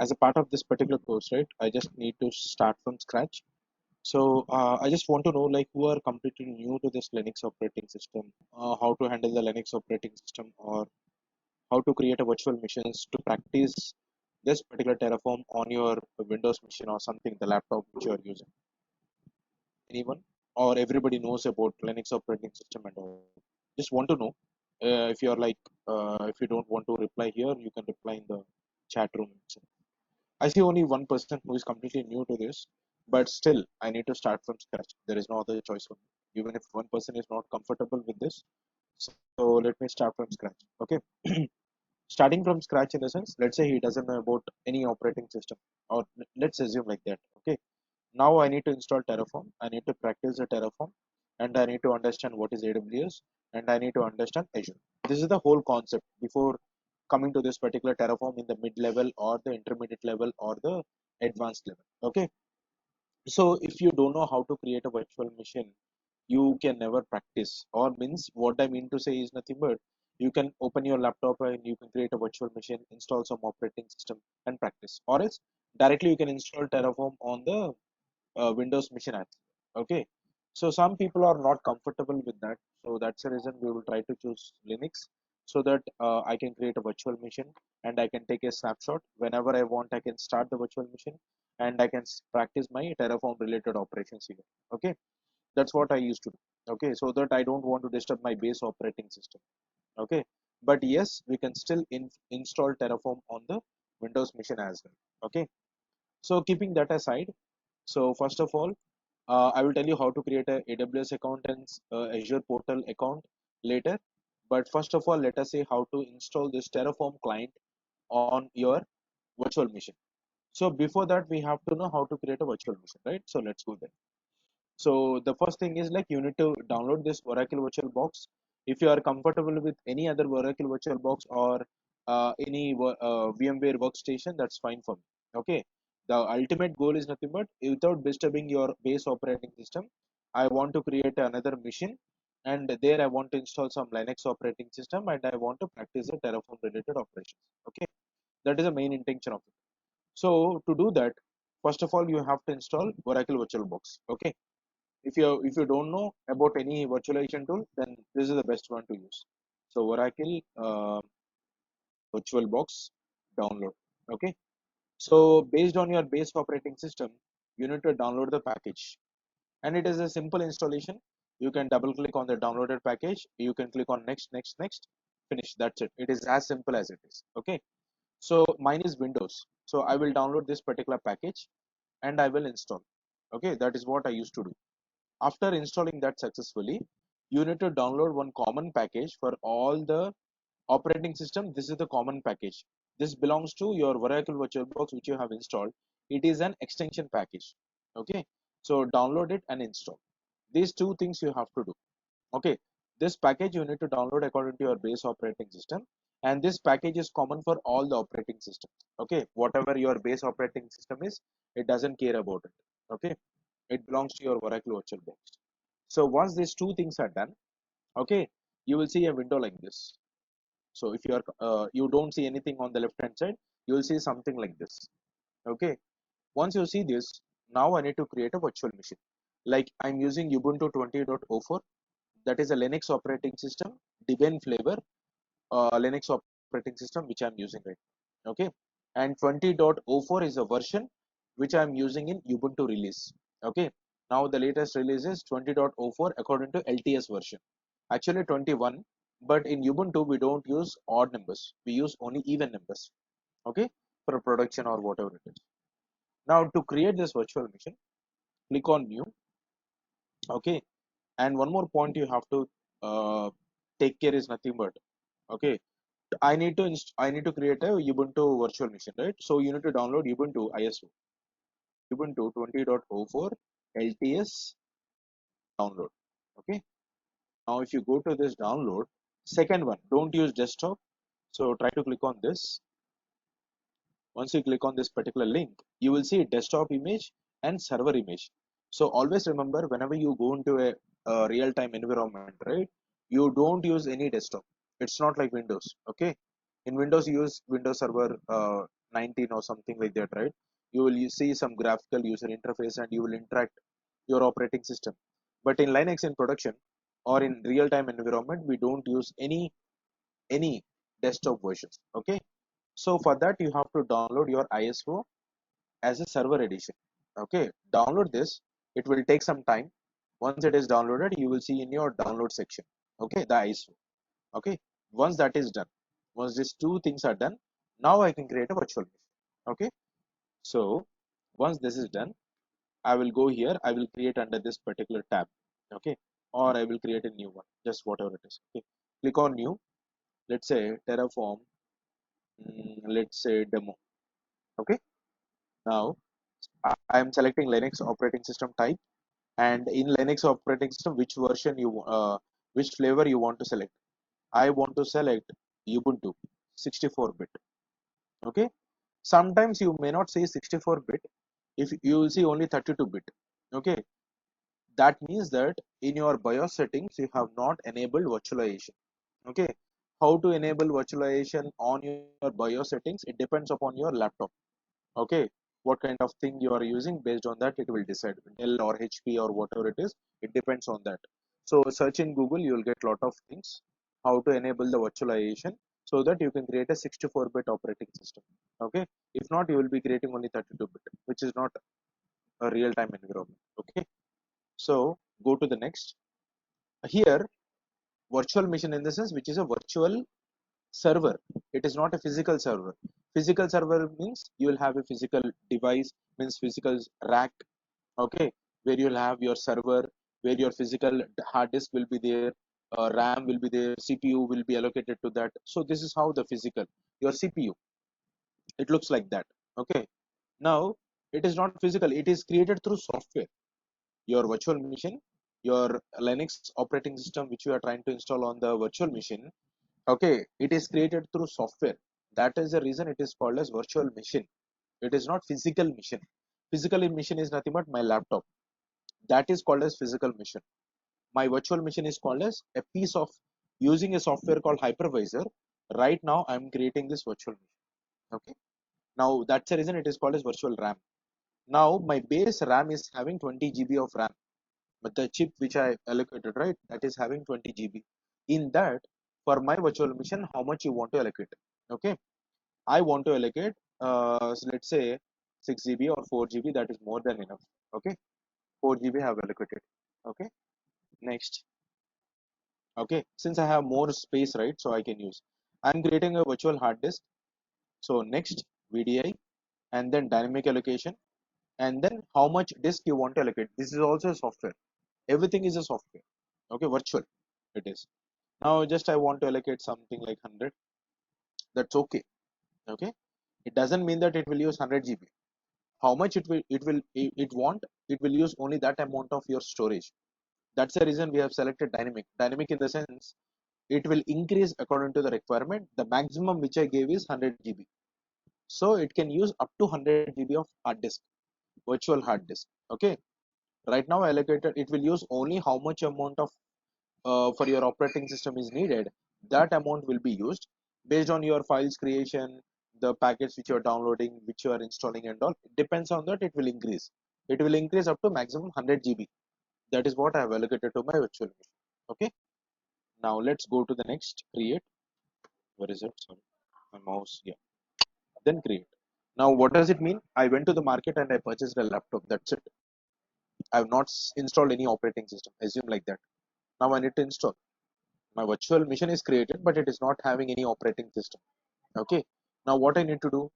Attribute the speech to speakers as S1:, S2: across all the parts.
S1: as a part of this particular course, right, I just need to start from scratch. So I just want to know, like, who are completely new to this Linux operating system, how to handle the Linux operating system, or how to create a virtual machines to practice this particular Terraform on your Windows machine or something, the laptop which you are using. Anyone? Or everybody knows about Linux operating system and all? Just want to know. If you're like, if you don't want to reply here, you can reply in the chat room itself. I see only one person who is completely new to this, but still, I need to start from scratch. There is no other choice for me. Even if one person is not comfortable with this, so let me start from scratch. Okay, starting from scratch in the sense, let's say he doesn't know about any operating system, or let's assume like that. Okay, now I need to install Terraform. I need to practice the Terraform, and I need to understand what is AWS, and I need to understand Azure. This is the whole concept before coming to this particular Terraform in the mid level or the intermediate level or the advanced level. Okay, so if you don't know how to create a virtual machine, you can never practice. Or means what I mean to say is nothing but you can open your laptop and you can create a virtual machine, install some operating system and practice. Or else directly you can install Terraform on the Windows machine app. Okay, so some people are not comfortable with that, so that's the reason we will try to choose Linux, so that I can create a virtual machine and I can take a snapshot whenever I want. I can start the virtual machine and I can practice my Terraform related operations here. Okay, that's what I used to do. Okay, so that I don't want to disturb my base operating system. Okay, but yes, we can still install Terraform on the Windows machine as well. Okay, so keeping that aside, so first of all, I will tell you how to create a AWS account and Azure portal account later. But first of all, let us say how to install this Terraform client on your virtual machine. So before that, we have to know how to create a virtual machine, right? So let's go there. So the first thing is like you need to download this Oracle VirtualBox. If you are comfortable with any other Oracle VirtualBox or any VMware workstation, that's fine for me. Okay. The ultimate goal is nothing but without disturbing your base operating system, I want to create another machine, and there I want to install some Linux operating system and I want to practice the Terraform related operations. Okay. That is the main intention of it. So to do that, first of all, you have to install Oracle VirtualBox. Okay, if you don't know about any virtualization tool, then this is the best one to use. So Oracle VirtualBox download. Okay, so based on your base operating system, you need to download the package, and it is a simple installation. You can double click on the downloaded package, you can click on next, finish. That's it. It is as simple as it is. Okay, so mine is Windows, so I will download this particular package and I will install. Okay, that is what I used to do. After installing that successfully, you need to download one common package for all the operating system. This is the common package. This belongs to your Oracle VirtualBox which you have installed. It is an extension package. Okay, so download it and install. These two things you have to do. Okay, this package you need to download according to your base operating system, and this package is common for all the operating systems. Okay, whatever your base operating system is, it doesn't care about it. Okay, it belongs to your Oracle VirtualBox. So once these two things are done, okay, you will see a window like this. So if you are you don't see anything on the left hand side, you will see something like this. Okay, once you see this, now I need to create a virtual machine. Like I'm using Ubuntu 20.04, that is a Linux operating system, Debian flavor Linux operating system which I'm using right now. Okay, and 20.04 is a version which I'm using in Ubuntu release. Okay, now the latest release is 20.04 according to LTS version. Actually 21, but in Ubuntu we don't use odd numbers, we use only even numbers. Okay, for production or whatever it is. Now to create this virtual machine, click on new. Okay, and one more point you have to take care is nothing but, okay, I need to create a Ubuntu virtual machine, right? So you need to download Ubuntu ISO, Ubuntu 20.04 LTS download. Okay. Now if you go to this download, second one, don't use desktop. So try to click on this. Once you click on this particular link, you will see desktop image and server image. So always remember, whenever you go into a real-time environment, right? You don't use any desktop. It's not like Windows. Okay. In Windows, you use Windows Server 19 or something like that, right? You will see some graphical user interface and you will interact your operating system. But in Linux in production or in real-time environment, we don't use any desktop versions. Okay, so for that you have to download your ISO as a server edition. Okay, download this. It will take some time. Once it is downloaded, you will see in your download section. Okay, the ISO. Okay, once that is done, once these two things are done, now I can create a virtual machine. Okay, so once this is done, I will go here. I will create under this particular tab. Okay, or I will create a new one, just whatever it is. Okay, click on new. Let's say Terraform. Let's say demo. Okay, now I am selecting Linux operating system type, and in Linux operating system, which flavor you want to select. I want to select Ubuntu 64-bit. Okay, sometimes you may not say 64-bit. If you will see only 32-bit. Okay, that means that in your BIOS settings you have not enabled virtualization. Okay, how to enable virtualization on your BIOS settings? It depends upon your laptop. Okay, what kind of thing you are using, based on that it will decide. Dell or HP or whatever it is, it depends on that. So search in Google, you will get lot of things how to enable the virtualization, so that you can create a 64-bit operating system. Okay, if not, you will be creating only 32-bit, which is not a real-time environment. Okay, so go to the next. Here, virtual machine in the sense which is a virtual server. It is not a physical server. Physical server means you will have a physical device, means physical rack. Okay, where you'll have your server, where your physical hard disk will be there, RAM will be there, CPU will be allocated to that. So this is how the physical, your CPU, it looks like that. Okay, now it is not physical, it is created through software. Your virtual machine, your Linux operating system which you are trying to install on the virtual machine. Okay, it is created through software. That is the reason it is called as virtual machine. It is not physical machine. Physical machine is nothing but my laptop. That is called as physical machine. My virtual machine is called as a piece of, using a software called hypervisor. Right now I am creating this virtual machine. Okay, now that's the reason it is called as virtual RAM. Now my base RAM is having 20 GB of RAM, but the chip which I allocated, right, that is having 20 GB. In that, for my virtual machine, how much you want to allocate? Okay, I want to allocate, so let's say 6 GB or 4 GB. That is more than enough. Okay, 4 GB have allocated. Okay, next. Okay, since I have more space, right, so I can use. I'm creating a virtual hard disk. So next, VDI, and then dynamic allocation, and then how much disk you want to allocate. This is also a software. Everything is a software. Okay, virtual it is. Now just I want to allocate something like 100. That's okay. Okay, it doesn't mean that it will use 100 GB. How much it will use only that amount of your storage. That's the reason we have selected dynamic in the sense it will increase according to the requirement. The maximum which I gave is 100 GB, so it can use up to 100 GB of hard disk, virtual hard disk. Okay, right now allocated, it will use only how much amount of, for your operating system is needed. That amount will be used based on your files creation, the packets which you are downloading, which you are installing and all. It depends on that, it will increase. It will increase up to maximum 100 GB. That is what I have allocated to my virtual machine. Okay, now let's go to the next, create. Where is it? Sorry, my mouse. Yeah, then create. Now what does it mean? I went to the market and I purchased a laptop. That's it. I have not installed any operating system. Assume like that. Now I need to install. My virtual machine is created, but it is not having any operating system. Okay, now what I need to do,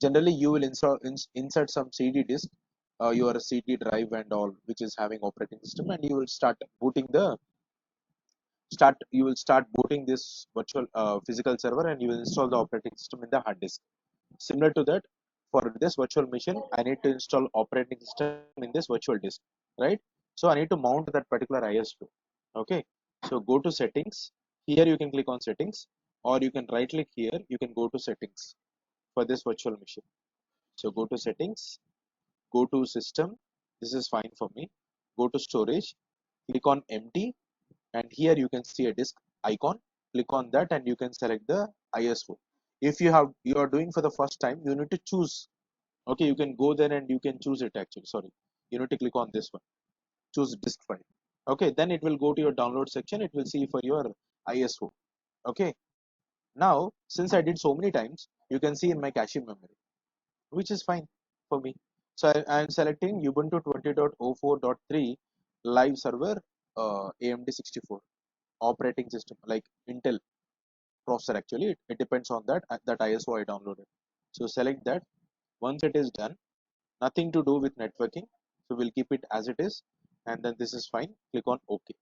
S1: generally you will insert some CD disk, your CD drive and all, which is having operating system, and you will start booting this virtual physical server, and you will install the operating system in the hard disk. Similar to that, for this virtual machine I need to install operating system in this virtual disk, right? So I need to mount that particular ISO. Okay, so go to settings. Here you can click on settings, or you can right click here, you can go to settings for this virtual machine. So go to settings, go to system. This is fine for me. Go to storage, click on empty, and here you can see a disk icon. Click on that and you can select the ISO. If you are doing for the first time, you need to choose. Okay, you can go there and you can choose it actually. Sorry, you need to click on this one, choose disk file. Okay, then it will go to your download section. It will see for your ISO. Okay, now since I did so many times, you can see in my cache memory, which is fine for me. So I am selecting Ubuntu 20.04.3 live server, AMD 64 operating system, like Intel processor actually. It depends on that ISO I downloaded. So select that. Once it is done, nothing to do with networking, so we'll keep it as it is, and then this is fine. Click on OK.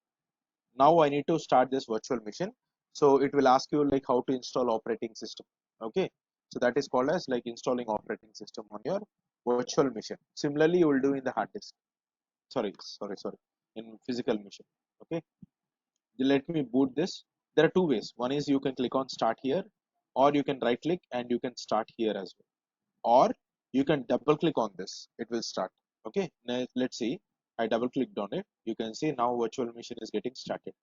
S1: Now I need to start this virtual machine. So it will ask you like how to install operating system. Okay, so that is called as like installing operating system on your virtual machine. Similarly, you will do in the hard disk. Sorry, in physical machine. Okay, let me boot this. There are two ways. One is you can click on start here, or you can right click and you can start here as well, or you can double click on this, it will start. Okay, now let's see. I double clicked on it. You can see now virtual machine is getting started.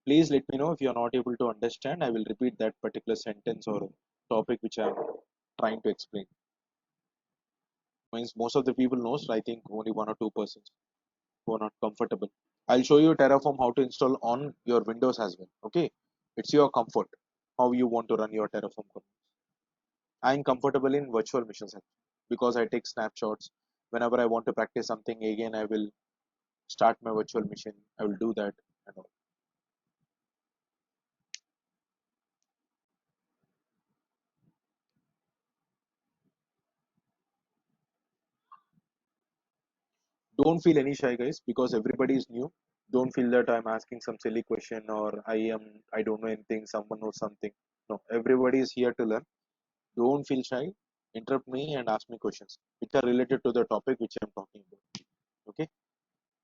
S1: Please let me know if you are not able to understand. I will repeat that particular sentence or topic which I am trying to explain. Means most of the people knows, I think only 1 or 2% who are not comfortable. I'll show you Terraform how to install on your Windows as well. Okay, it's your comfort how you want to run your Terraform code. I'm comfortable in virtual missions because I take snapshots. Whenever I want to practice something again, I will start my virtual mission. I will do that and all. Don't feel any shy, guys, because everybody is new. Don't feel that I'm asking some silly question or I don't know anything. Someone knows something. No, everybody is here to learn. Don't feel shy. Interrupt me and ask me questions which are related to the topic which I'm talking about. Okay.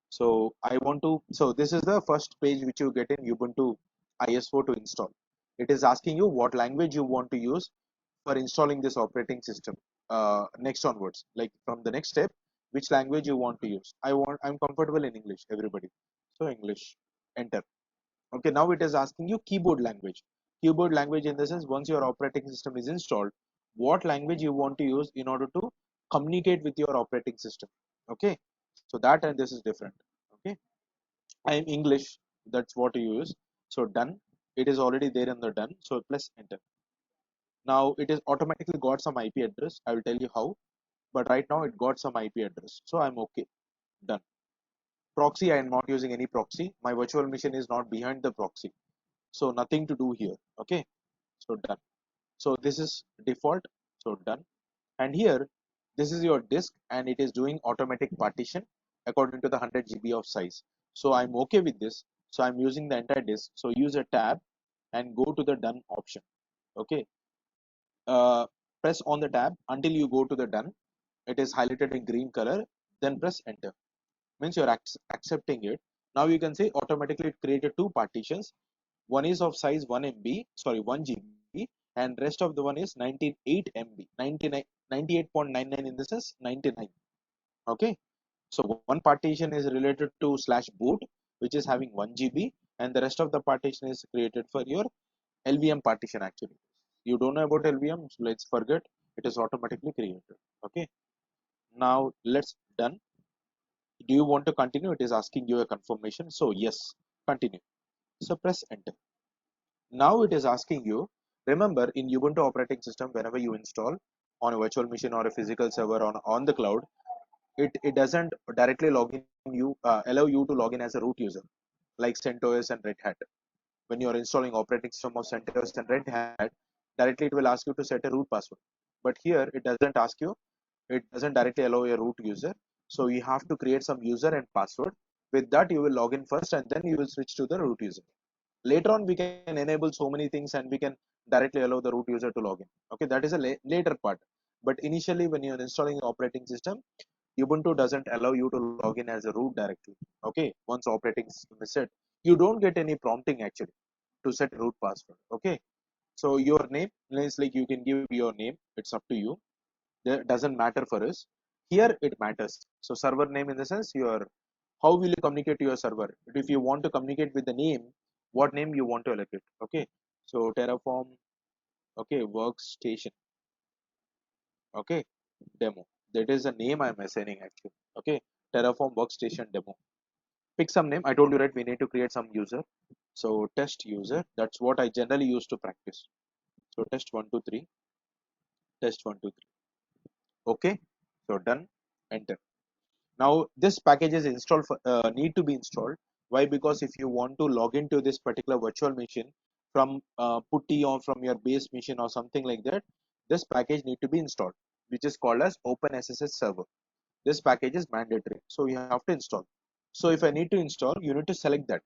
S1: So I want to. So this is the first page which you get in Ubuntu ISO to install. It is asking you what language you want to use for installing this operating system. Next onwards, like from the next step, which language you want to use. I'm comfortable in English. Everybody, so English. Enter. Okay, now it is asking you keyboard language. Keyboard language in the sense, once your operating system is installed, what language you want to use in order to communicate with your operating system. Okay, so that and this is different. Okay, I am English. That's what you use. So done. It is already there in the done. So press enter. Now it is automatically got some IP address. I will tell you how. But right now it got some IP address. So I'm okay. Done. Proxy, I am not using any proxy. My virtual machine is not behind the proxy. So nothing to do here. Okay. So done. So this is default. So done. And here, this is your disk and it is doing automatic partition according to the 100 GB of size. So I'm okay with this. So I'm using the entire disk. So use a tab and go to the done option. Okay. Press on the tab until you go to the done. It is highlighted in green color. Then press enter. Means you're accepting it. Now you can see automatically it created two partitions. One is of size 1 GB, and rest of the one is 98 MB, 99, 98.99 in the sense 99. Okay, so one partition is related to slash boot, which is having 1 GB, and the rest of the partition is created for your LVM partition actually. You don't know about LVM, so let's forget. It is automatically created. Okay, now let's done. Do you want to continue? It is asking you a confirmation. So yes, continue. So press enter. Now it is asking you, remember in Ubuntu operating system, whenever you install on a virtual machine or a physical server on the cloud, it doesn't directly log in you allow you to log in as a root user like CentOS and Red Hat. When you are installing operating system of CentOS and Red Hat, directly it will ask you to set a root password. But here it doesn't ask you, it doesn't directly allow a root user. So you have to create some user and password. With that, you will log in first and then you will switch to the root user. Later on, we can enable so many things and we can directly allow the root user to log in. Okay, that is a later part. But initially, when you're installing the operating system, Ubuntu doesn't allow you to log in as a root directly. Okay, once operating system is set, you don't get any prompting actually to set root password. Okay, so your name is like you can give your name. It's up to you. That doesn't matter for us. Here it matters. So server name in the sense your how will you communicate to your server? If you want to communicate with the name, what name you want to allocate? Okay, so Terraform Okay, workstation. Okay, demo. That is the name I'm assigning actually. Okay, Terraform workstation demo. Pick some name. I told you, right, we need to create some user. So test user, that's what I generally use to practice. So test 123, test 123. Okay, so done, enter. Now this package is installed for, need to be installed. Why? Because if you want to log into this particular virtual machine from putty or from your base machine or something like that, this package need to be installed, which is called as OpenSSH server. This package is mandatory, so you have to install. So if I need to install, you need to select that.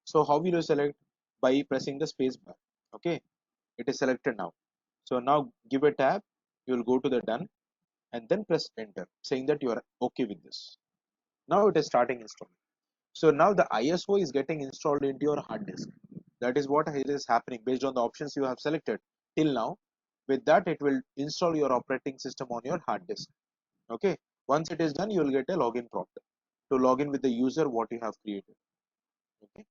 S1: So how will you select? By pressing the space bar. Okay, it is selected now. So now give a tab, you will go to the done and then press enter, saying that you are okay with this. Now it is starting installing. So now the ISO is getting installed into your hard disk. That is what is happening based on the options you have selected till now. With that, it will install your operating system on your hard disk. Okay. Once it is done, you will get a login prompt to log in with the user what you have created. Okay.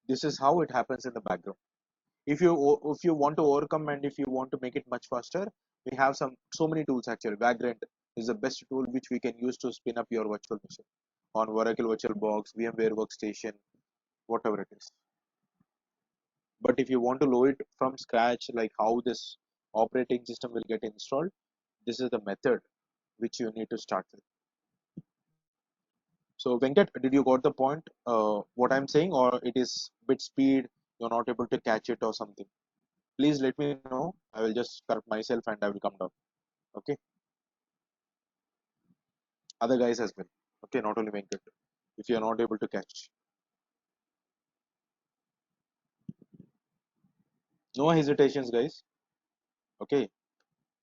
S1: This is how it happens in the background. If you want to overcome and if you want to make it much faster, we have so many tools actually. Vagrant is the best tool which we can use to spin up your virtual machine on Oracle VirtualBox, VMware Workstation, whatever it is. But if you want to load it from scratch, like how this operating system will get installed, this is the method which you need to start with. So Venkat, did you got the point? What I'm saying, or it is bit speed, you're not able to catch it or something? Please let me know. I will just correct myself and I will come down. Okay. Other guys as well. Okay, not only Venkat. If you are not able to catch, no hesitations, guys. Okay.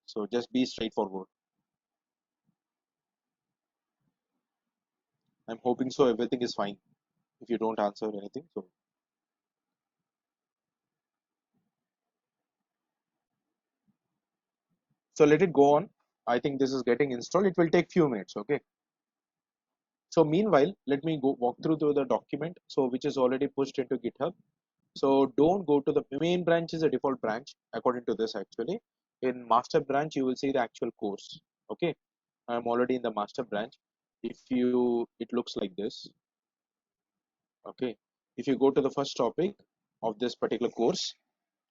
S1: So just be straightforward. I'm hoping so. Everything is fine. If you don't answer anything, so let it go on. I think this is getting installed. It will take few minutes. Okay. So meanwhile, let me go walk through the document. So which is already pushed into GitHub. So don't go to the main branch is a default branch according to this actually. In master branch, you will see the actual course. Okay. I'm already in the master branch. If you, it looks like this. Okay. If you go to the first topic of this particular course,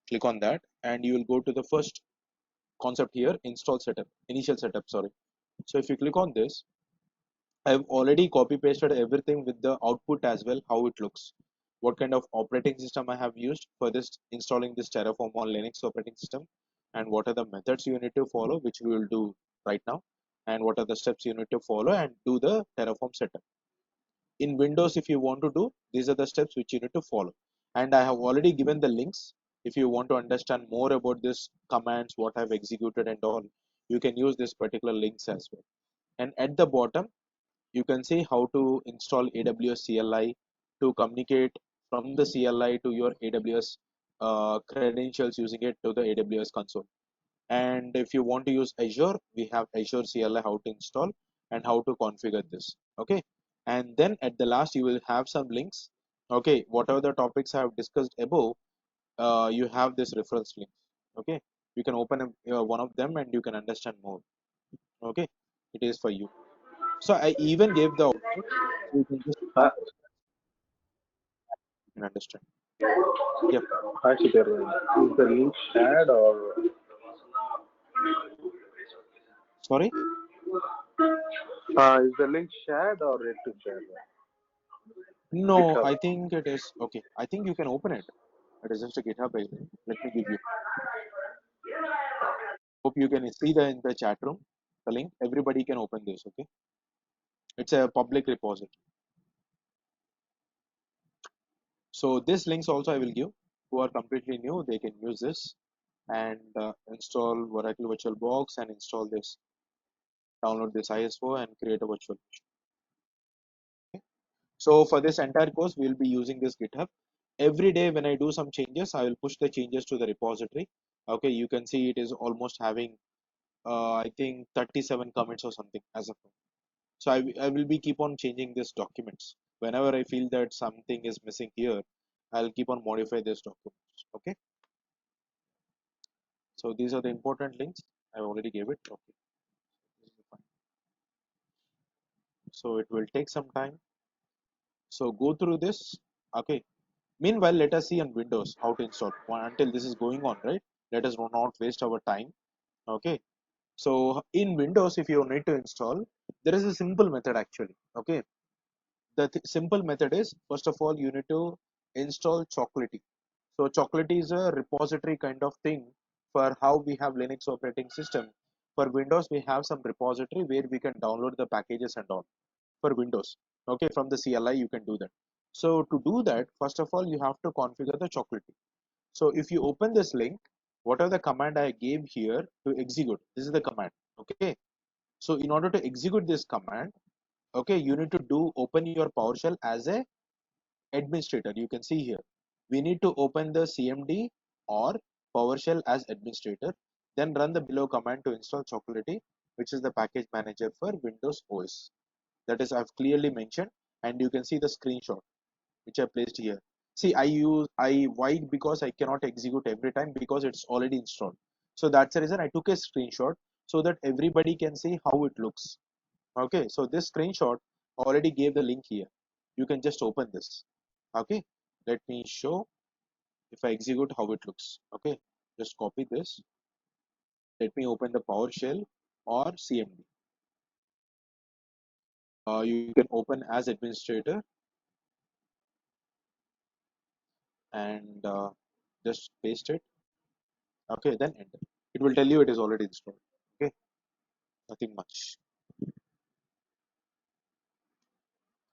S1: click on that and you will go to the first concept here, install setup, initial setup, sorry. So if you click on this, I've already copy pasted everything with the output as well, how it looks. What kind of operating system I have used for this installing this Terraform on Linux operating system, and what are the methods you need to follow, which we will do right now, and what are the steps you need to follow and do the Terraform setup. In Windows, if you want to do, these are the steps which you need to follow. And I have already given the links. If you want to understand more about this commands, what I've executed and all, you can use this particular links as well. And at the bottom, you can see how to install AWS CLI to communicate from the CLI to your AWS credentials using it to the AWS console. And if you want to use Azure, we have Azure CLI how to install and how to configure this. Okay. And then at the last, you will have some links. Okay. Whatever the topics I have discussed above, you have this reference link. Okay. You can open one of them and you can understand more. Okay. It is for you. So I even gave the output. So you can just
S2: Uh,
S1: you can understand. Yep.
S2: Actually, is the link shared or
S1: Sorry.
S2: is the link shared or yet to share?
S1: No,
S2: GitHub.
S1: I think it is okay. I think you can open it. It is just a GitHub page. Let me give you. Hope you can see the in the chat room the link. Everybody can open this. Okay, it's a public repository. So this links also I will give. Who are completely new, they can use this and install Oracle VirtualBox and install this. Download this ISO and create a virtual machine. Okay? So for this entire course, we will be using this GitHub. Every day when I do some changes, I will push the changes to the repository. Okay, you can see it is almost having I think 37 commits or something as of now. So I will be keep on changing these documents. Whenever I feel that something is missing here, I'll keep on modify this documents. Okay. So these are the important links. I already gave it. Okay. So it will take some time. So go through this. Okay. Meanwhile, let us see on Windows how to install. Until this is going on, right? Let us not waste our time. Okay. So in Windows, if you need to install, there is a simple method actually. Okay. The simple method is, first of all, you need to install Chocolatey. So Chocolatey is a repository kind of thing for how we have Linux operating system. For Windows, we have some repository where we can download the packages and all for Windows. Okay, from the CLI you can do that. So to do that, first of all, you have to configure the Chocolatey. So if you open this link, whatever the command I gave here to execute, this is the command. Okay. So in order to execute this command, okay, you need to do open your PowerShell as a administrator. You can see here, we need to open the CMD or PowerShell as administrator, then run the below command to install Chocolatey, which is the package manager for Windows OS. That is, I've clearly mentioned, and you can see the screenshot which I placed here. See, why, because I cannot execute every time because it's already installed. So that's the reason I took a screenshot so that everybody can see how it looks. Okay, so this screenshot already gave the link here. You can just open this. Okay, let me show if I execute how it looks. Okay, just copy this. Let me open the PowerShell or CMD. You can open as administrator and just paste it. Okay, then enter. It will tell you it is already installed. Okay, nothing much.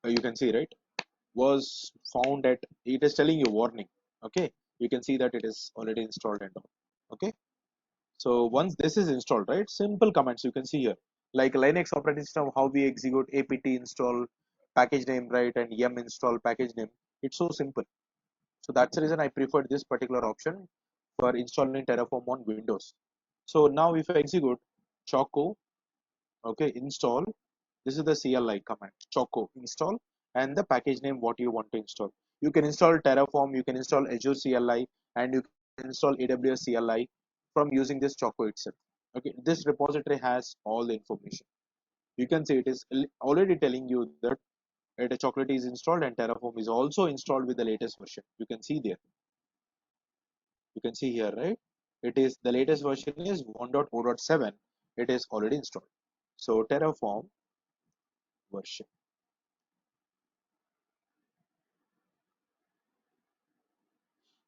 S1: You can see, right, was found at, it is telling you warning. Okay, you can see that it is already installed and all. Okay, so once this is installed, right, simple commands you can see here, like Linux operating system, how we execute apt install package name, right, and yum install package name. It's so simple. So that's the reason I preferred this particular option for installing Terraform on Windows. So now if I execute Choco, okay, install, this is the CLI command, Choco install, and the package name what you want to install. You can install Terraform, you can install Azure CLI, and you can install AWS CLI from using this Choco itself. Okay, this repository has all the information. You can see it is already telling you that a chocolate is installed and Terraform is also installed with the latest version. You can see there. You can see here, right? It is the latest version is 1.0.7. It is already installed. So Terraform version.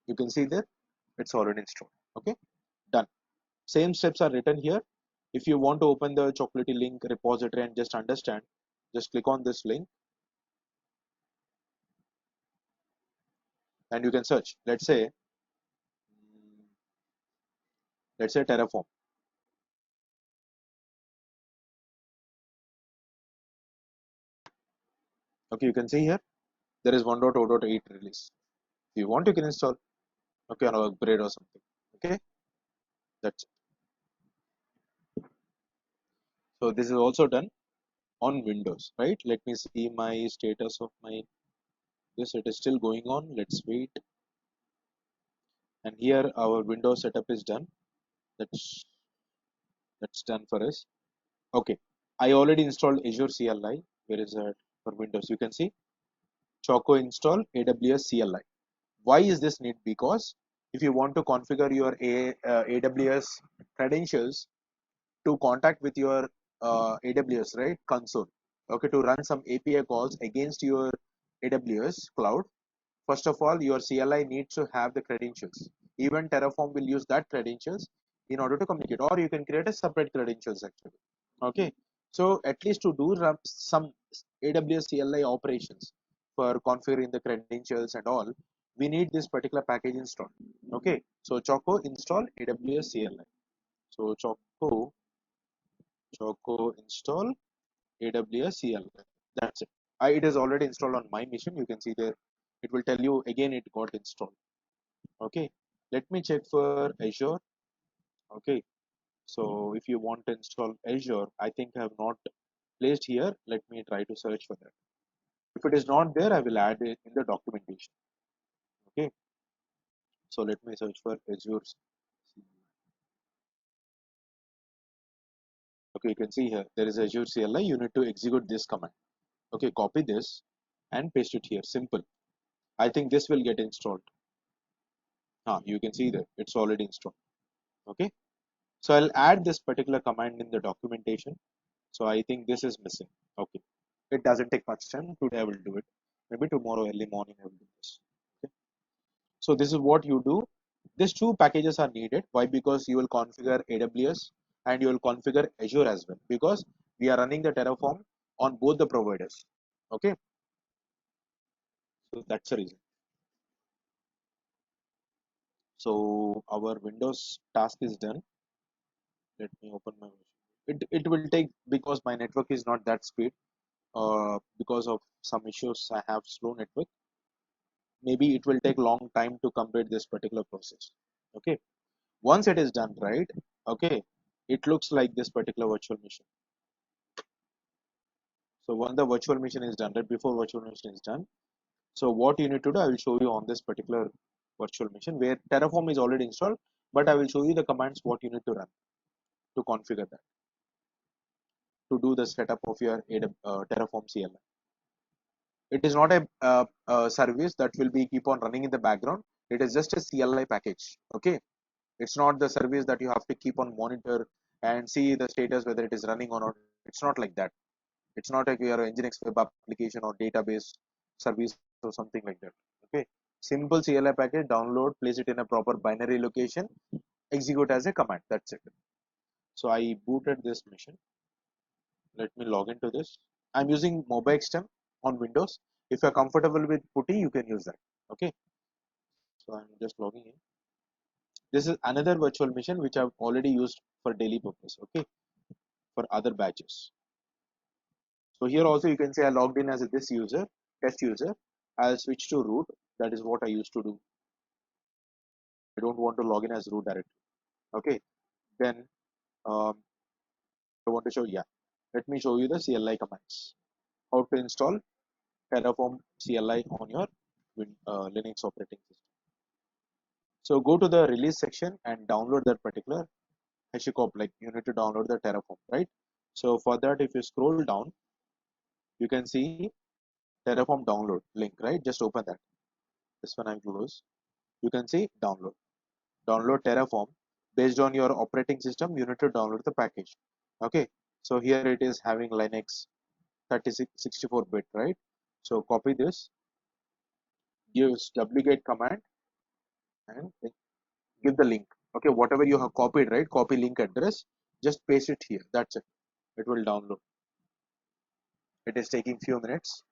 S1: You can see there, it's already installed. Okay, done. Same steps are written here. If you want to open the Chocolatey link repository and just understand, just click on this link and you can search. Let's say Terraform. Okay, you can see here there is 1.0.8 release. If you want, you can install. Okay, or upgrade or something. Okay, that's it. So this is also done on Windows, right? Let me see my status of my this. It is still going on. Let's wait. And here our Windows setup is done. That's that's done for us. Okay, I already installed Azure CLI. Where is that for Windows? You can see Choco install AWS CLI. Why is this need? Because if you want to configure your AWS credentials to contact with your AWS, right, console, okay, to run some API calls against your AWS cloud, first of all, your CLI needs to have the credentials. Even Terraform will use that credentials in order to communicate, or you can create a separate credentials actually. Okay, so at least to do some AWS CLI operations for configuring the credentials and all, we need this particular package installed. Okay, so Choco install AWS CLI. So Choco install AWS CLI. That's it. It is already installed on my machine. You can see there. It will tell you again it got installed. Okay. Let me check for Azure. Okay. So if you want to install Azure, I think I have not placed here. Let me try to search for that. If it is not there, I will add it in the documentation. Okay. So let me search for Azure. Okay, you can see here there is Azure CLI. You need to execute this command. Okay, copy this and paste it here. Simple. I think this will get installed. You can see that it's already installed. Okay, so I'll add this particular command in the documentation. So I think this is missing. Okay, it doesn't take much time. Today I will do it. Maybe tomorrow early morning I will do this. Okay. So this is what you do. These two packages are needed. Why? Because you will configure AWS and you will configure Azure as well. Because we are running the Terraform on both the providers. Okay, so that's the reason. So our Windows task is done. Let me open my machine. It will take, because my network is not that speed. Because of some issues, I have slow network. Maybe it will take long time to complete this particular process. Okay. Once it is done, right? Okay, it looks like this particular virtual machine. So when the virtual machine is done, right before virtual machine is done, so what you need to do, I will show you on this particular virtual machine where Terraform is already installed, but I will show you the commands what you need to run to configure that, to do the setup of your Terraform CLI. It is not a service that will be keep on running in the background. It is just a CLI package. Okay, it's not the service that you have to keep on monitor and see the status whether it is running or not. It's not like that. It's not like your Nginx web application or database service or something like that. Okay, simple CLI package, download, place it in a proper binary location, execute as a command. That's it. So I booted this machine. Let me log into this. I'm using MobiXtem on Windows. If you're comfortable with Putty, you can use that. Okay, so I'm just logging in. This is another virtual machine which I've already used for daily purpose. Okay, for other batches. So here also you can say I logged in as this user, test user. I'll switch to root. That is what I used to do. I don't want to log in as root directly. Okay. Then I want to show, yeah. Let me show you the CLI commands. How to install Terraform CLI on your Linux operating system. So go to the release section and download that particular HashiCorp. Like you need to download the Terraform, right? So for that, if you scroll down, you can see Terraform download link, right? Just open that. This one I close. You can see download Terraform. Based on your operating system, you need to download the package. Okay, so here it is having Linux 36 64-bit, right? So copy this, use wget command and give the link. Okay, whatever you have copied, right? Copy link address, just paste it here. That's it. It will download. It is taking few minutes.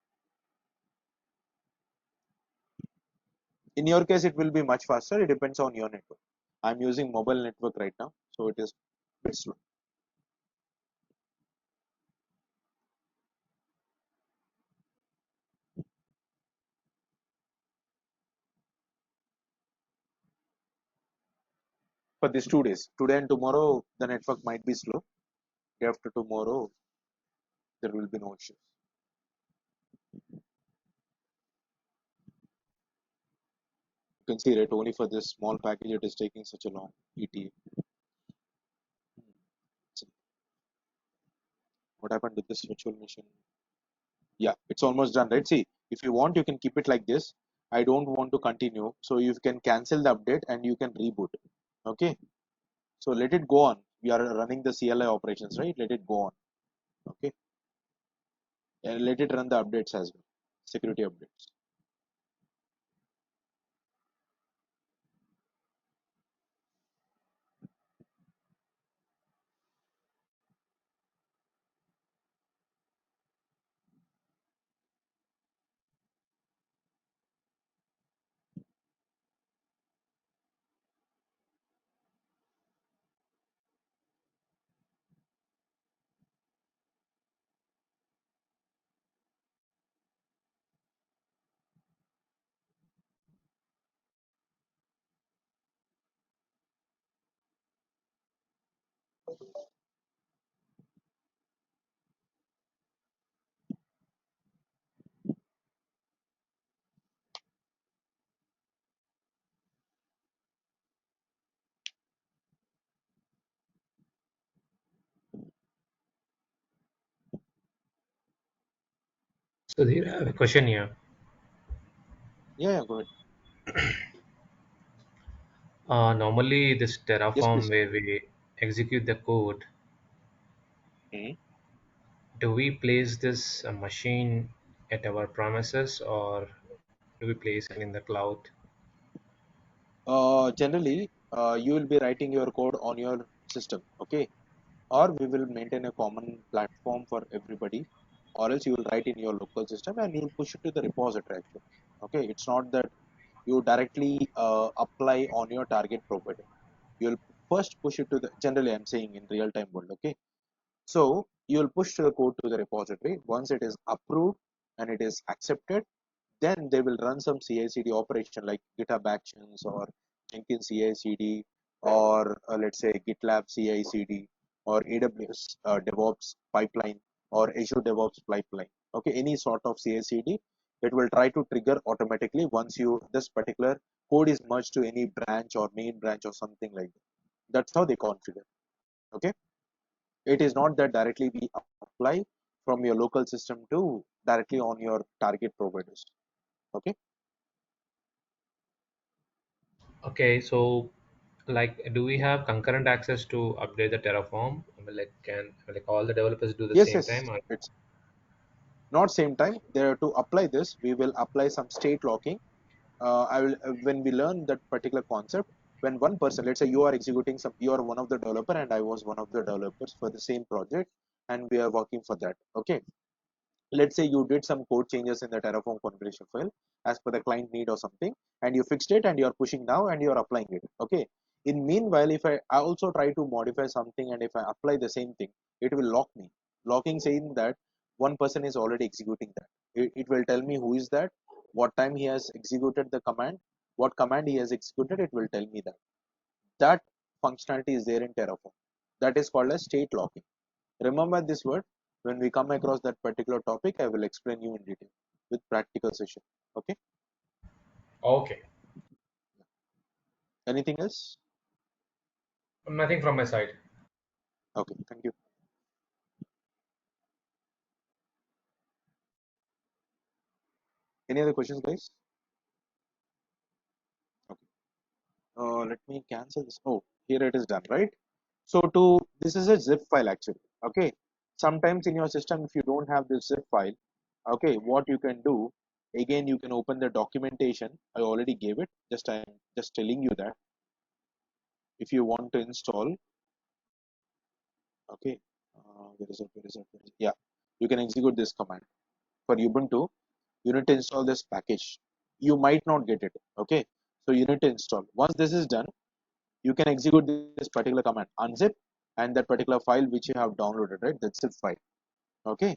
S1: In your case, it will be much faster. It depends on your network. I'm using mobile network right now, so it is a bit slow. For these 2 days, today and tomorrow, the network might be slow. Day after tomorrow, there will be no issues. You can see, right, only for this small package, it is taking such a long ETA. So what happened with this virtual machine? Yeah, it's almost done, right? See, if you want, you can keep it like this. I don't want to continue, so you can cancel the update and you can reboot. Okay, so let it go on. We are running the CLI operations, right? Let it go on. Okay, and let it run the updates as well, security updates.
S3: So here I have a question here.
S1: Yeah, yeah, go ahead.
S3: Normally, this
S1: Yes,
S3: Terraform
S1: please.
S3: where we execute the code,
S1: Mhm.
S3: do we place this machine at our premises or do we place it in the cloud?
S1: Generally, you will be writing your code on your system, okay? Or we will maintain a common platform for everybody, or else you will write in your local system and you will push it to the repository actually. Okay, it's not that you directly apply on your target provider. You'll first push it to the, generally I'm saying in real time world, okay? So you'll push the code to the repository. Once it is approved and it is accepted, then they will run some CI/CD operation like GitHub Actions or Jenkins CI/CD, or let's say GitLab CI/CD, or AWS DevOps pipeline, or Azure DevOps pipeline. Okay, any sort of CI/CD, it will try to trigger automatically once you this particular code is merged to any branch or main branch or something like that. That's how they configure. Okay, it is not that directly we apply from your local system to directly on your target providers. Okay.
S3: Okay, so like, do we have concurrent access to update the Terraform? I mean, like, can like all the developers do the
S1: Yes,
S3: same
S1: yes.
S3: time? Or
S1: It's not same time. There to apply this, we will apply some state locking. I will when we learn that particular concept. When one person, let's say you are executing some, you are one of the developer and I was one of the developers for the same project, and we are working for that. Okay, let's say you did some code changes in the Terraform configuration file as per the client need or something, and you fixed it and you are pushing now and you are applying it. Okay. In meanwhile, if I also try to modify something and if I apply the same thing, it will lock me. Locking saying that one person is already executing that. It will tell me who is that, what time he has executed the command, what command he has executed. It will tell me that. That functionality is there in Terraform. That is called as state locking. Remember this word. When we come across that particular topic, I will explain you in detail with practical session. Okay.
S3: okay,
S1: Anything else?
S3: nothing from my side.
S1: Okay. Thank you. Any other questions, guys? Okay. Let me cancel this. Oh, here it is done, right? So to this is a zip file actually. Okay. Sometimes in your system, if you don't have this zip file, okay, what you can do, again, you can open the documentation. I already gave it. Just I'm just telling you that if you want to install, okay, where is it? Yeah, you can execute this command for Ubuntu. You need to install this package. You might not get it. Okay, so you need to install. Once this is done, you can execute this particular command, unzip, and that particular file which you have downloaded, right? That's zip file. Okay,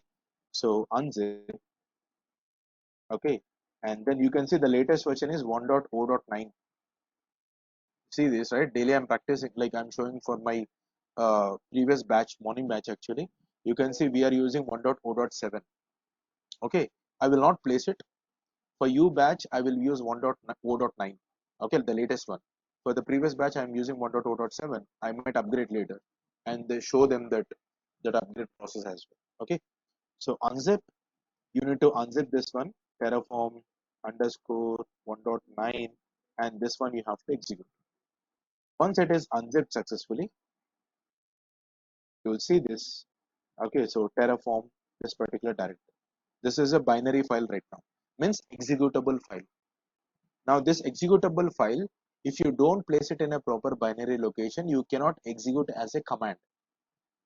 S1: so unzip. Okay, and then you can see the latest version is 1.0.9. See this, right? Daily I'm practicing, like I'm showing for my previous batch, morning batch actually. You can see we are using 1.0.7. Okay, I will not place it. For you batch, I will use 1.0.9. Okay, the latest one. For the previous batch, I am using 1.0.7. I might upgrade later, and they show them that upgrade process as well. Okay, so unzip. You need to unzip this one, Terraform underscore 1.9, and this one you have to execute. Once it is unzipped successfully, you will see this. Okay, so Terraform this particular directory. This is a binary file right now, means executable file. Now this executable file, if you don't place it in a proper binary location, you cannot execute as a command.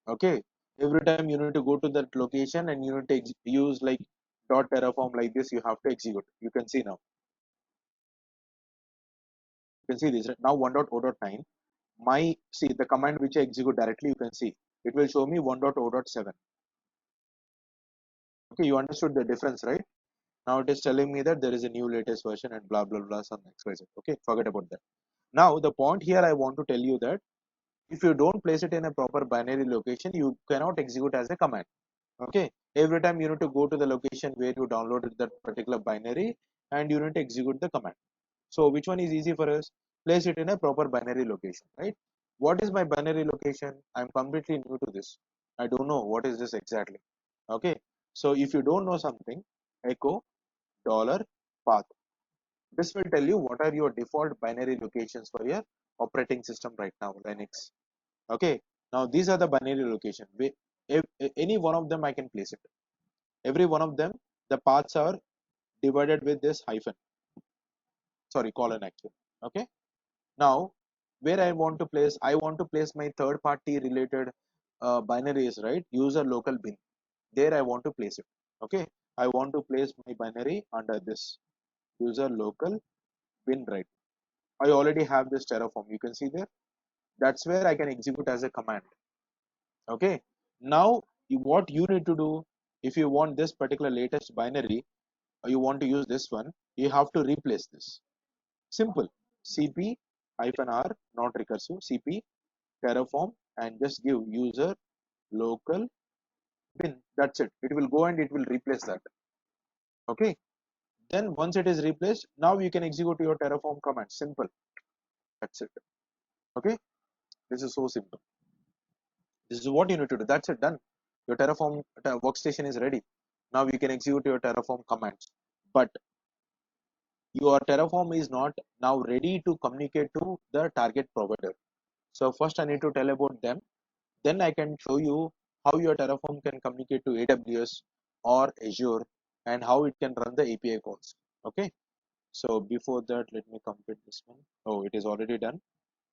S1: Okay. Every time you need to go to that location and you need to use like dot terraform like this, you have to execute. You can see now. You can see this right now 1.0.9. My see the command which I execute directly, you can see it will show me 1.0.7. Okay, you understood the difference, right? Now it is telling me that there is a new latest version and blah blah blah some XYZ. Okay, forget about that. Now the point here I want to tell you that if you don't place it in a proper binary location, you cannot execute as a command. Okay, every time you need to go to the location where you downloaded that particular binary and you need to execute the command. So which one is easy for us? Place it in a proper binary location, right? What is my binary location? I'm completely new to this. I don't know what is this exactly. Okay, so if you don't know something, echo dollar path. This will tell you what are your default binary locations for your operating system right now, Linux. Okay. Now these are the binary location. If any one of them I can place it. Every one of them, the paths are divided with this hyphen. Sorry, colon actually. Okay. Now, where I want to place, I want to place my third party related binaries, right? User local bin. There I want to place it. Okay. I want to place my binary under this user local bin, right? I already have this Terraform. You can see there. That's where I can execute as a command. Okay. Now, what you need to do, if you want this particular latest binary, or you want to use this one, you have to replace this. Simple. cp -r, not recursive, cp Terraform, and just give user local bin. That's it. It will go and it will replace that. Okay. Then once it is replaced, now you can execute your Terraform command. Simple. That's it. Okay. This is so simple. This is what you need to do. That's it. Done. Your Terraform workstation is ready. Now you can execute your Terraform commands. But your Terraform is not now ready to communicate to the target provider. So first I need to tell about them. Then I can show you how your Terraform can communicate to AWS or Azure and how it can run the API calls. Okay. So before that, let me complete this one. Oh, it is already done.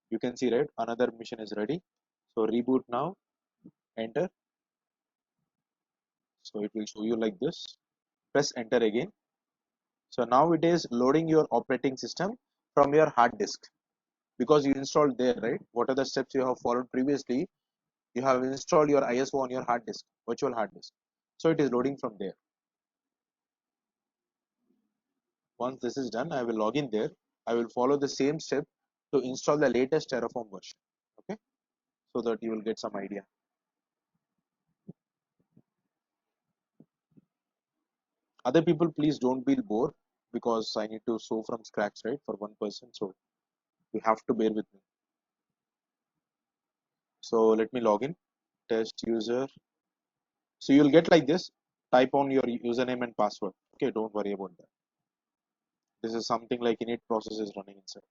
S1: You can see, right? Another mission is ready. So reboot now, enter. So it will show you like this. Press enter again. So now it is loading your operating system from your hard disk because you installed there, right? What are the steps you have followed previously? You have installed your ISO on your hard disk, virtual hard disk. So it is loading from there. Once this is done, I will log in there. I will follow the same step to install the latest Terraform version. Okay, so that you will get some idea. Other people, please don't be bored because I need to show from scratch, right, for one person. So you have to bear with me. So let me log in. Test user. So you'll get like this. Type on your username and password. Okay, don't worry about that. This is something like init process is running inside.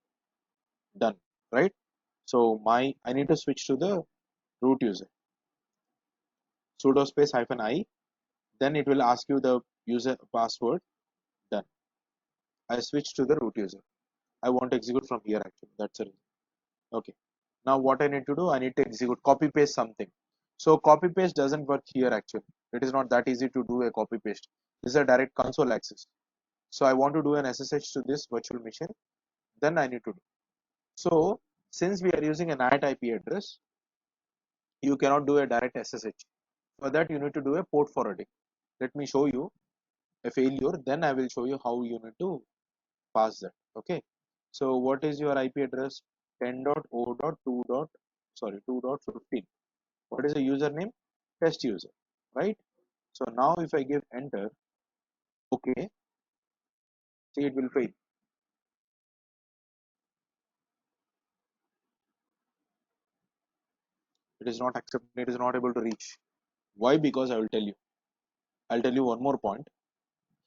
S1: Done, right? So I need to switch to the root user. Sudo space -i. Then it will ask you the user password. Done. I switch to the root user. I want to execute from here actually. That's it. Okay. Now what I need to do, I need to execute copy paste something. So copy paste doesn't work here actually. It is not that easy to do a copy paste. This is a direct console access. So I want to do an SSH to this virtual machine. Then I need to do. So since we are using an NAT IP address, you cannot do a direct SSH. For that you need to do a port forwarding. Let me show you a failure. Then I will show you how you need to pass that. Okay. So what is your IP address? 10.0.2. Sorry, 2.15. What is the username? Test user, right? So now if I give enter, okay, see it will fail. It is not accepted. It is not able to reach. Why? Because I will tell you. I'll tell you one more point.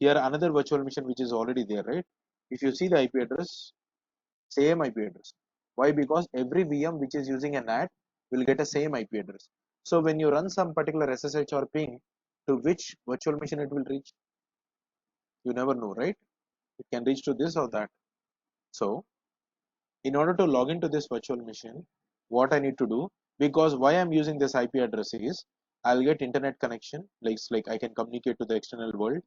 S1: Here another virtual machine which is already there, right? If you see the IP address, same IP address. Why? Because every VM which is using a NAT will get a same IP address. So when you run some particular SSH or ping, to which virtual machine it will reach, you never know, right? It can reach to this or that. So in order to log into this virtual machine, what I need to do, because why I'm using this IP address is I'll get internet connection, like I can communicate to the external world.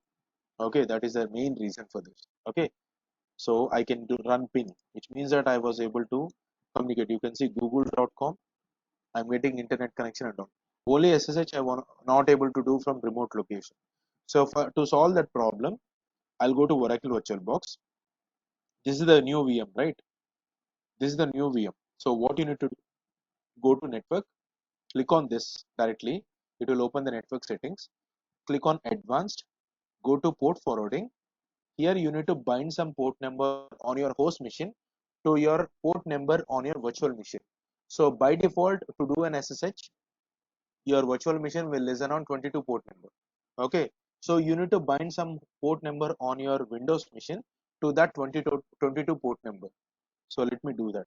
S1: Okay, that is the main reason for this. Okay, so I can run ping, which means that I was able to communicate. You can see google.com. I'm getting internet connection and all. Only SSH I want not able to do from remote location. So to solve that problem, I'll go to Oracle VirtualBox. This is the new VM, right? This is the new VM. So what you need to do, go to network, click on this directly. It will open the network settings. Click on advanced, go to port forwarding. Here you need to bind some port number on your host machine to your port number on your virtual machine. So by default, to do an SSH, your virtual machine will listen on 22 port number. Okay. So you need to bind some port number on your Windows machine to that 22 port number. So let me do that.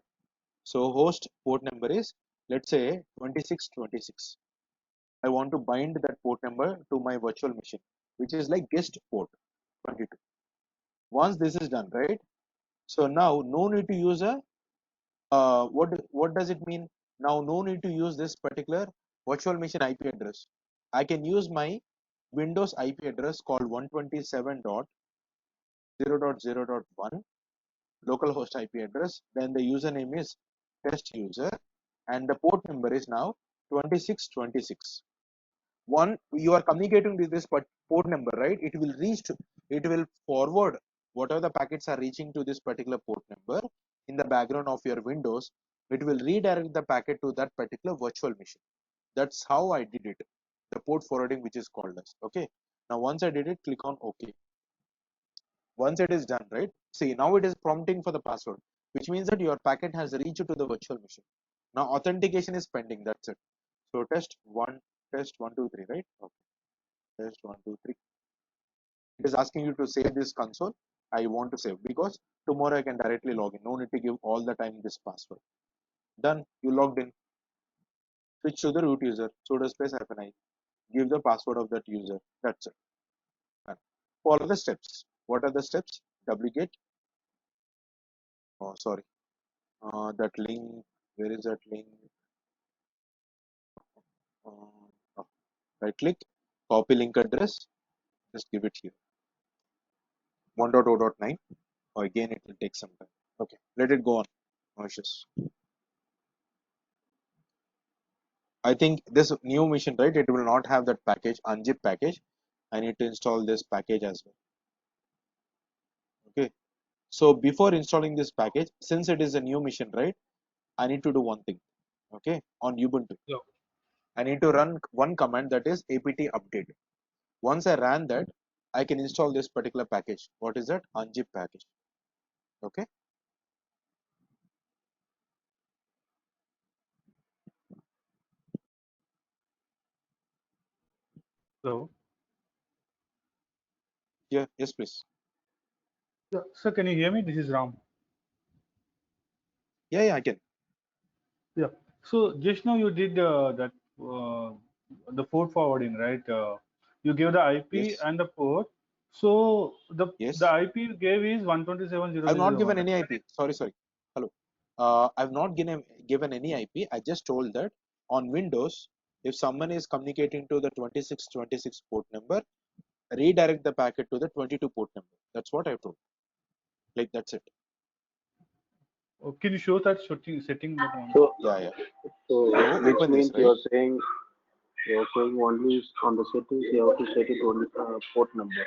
S1: So host port number is, let's say, 2626. I want to bind that port number to my virtual machine, which is like guest port 22. Once this is done, right? So now no need to use a what does it mean? Now no need to use this particular virtual machine IP address. I can use my Windows IP address called 127.0.0.1 localhost IP address. Then the username is test user, and the port number is now 2626. One, you are communicating with this port number, right? It will reach to, it will forward whatever the packets are reaching to this particular port number in the background of your Windows. It will redirect the packet to that particular virtual machine. That's how I did it, the port forwarding, which is called as. Okay, now once I did it, click on OK. Once it is done, right, see, now it is prompting for the password, which means that your packet has reached to the virtual machine. Now authentication is pending. That's it. So test 1 2 3, right? Okay, test 1 2 3. It is asking you to save this console. I want to save because tomorrow I can directly log in. No need to give all the time this password. Done. You logged in. Switch to the root user. Sudo space -i. Give the password of that user. That's it. Done. Follow the steps. What are the steps? Duplicate. Oh, sorry. That link. Where is that link? Oh, right click. Copy link address. Just give it here. 1.0.9. Or again, it will take some time. Okay. Let it go on. Malicious. I think this new machine, right? It will not have that package, unzip package. I need to install this package as well. Okay. So before installing this package, since it is a new machine, right? I need to do one thing. Okay. On Ubuntu,
S4: Yeah.
S1: I need to run one command, that is apt update. Once I ran that, I can install this particular package. What is that? Unzip package. Okay.
S4: So,
S1: Yeah. Yes, please.
S4: yeah. Sir, can you hear me? This is Ram.
S1: Yeah, I can.
S4: Yeah. So just now you did that the port forwarding, right? You gave the IP
S1: Yes.
S4: and the port. So the
S1: Yes.
S4: IP you gave is
S1: I've not
S4: 127.0.0.1,
S1: given
S4: right?
S1: any IP. Sorry. Hello. I've not given any IP. I just told that on Windows, if someone is communicating to the 2626 port number, redirect the packet to the 22 port number. That's what I've told. Like, that's it.
S4: Oh, can you show that setting that one?
S2: So,
S1: Yeah.
S2: so
S1: So
S2: which
S1: open this,
S2: means
S1: right?
S2: you're saying only on the settings you have to set it only port number.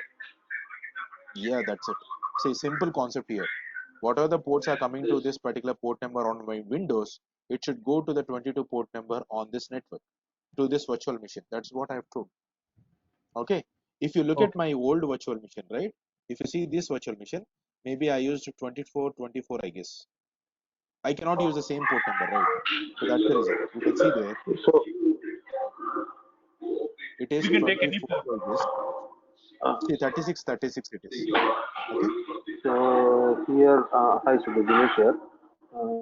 S1: Yeah, that's it. See, simple concept here. Whatever the ports are coming to this particular port number on my Windows, it should go to the 22 port number on this network, to this virtual machine. That's what I've told. Okay. If you look at
S4: Okay.
S1: my old virtual machine, right? If you see this virtual machine, maybe I used 2424, I guess. I cannot use the same port number, right? So that's the reason. You can see there,
S2: So,
S1: it is
S4: We can take any
S1: 24,
S4: port.
S1: I guess.
S2: uh,
S1: See, 36 it is. Okay.
S2: so here, hi, so Dinesh here.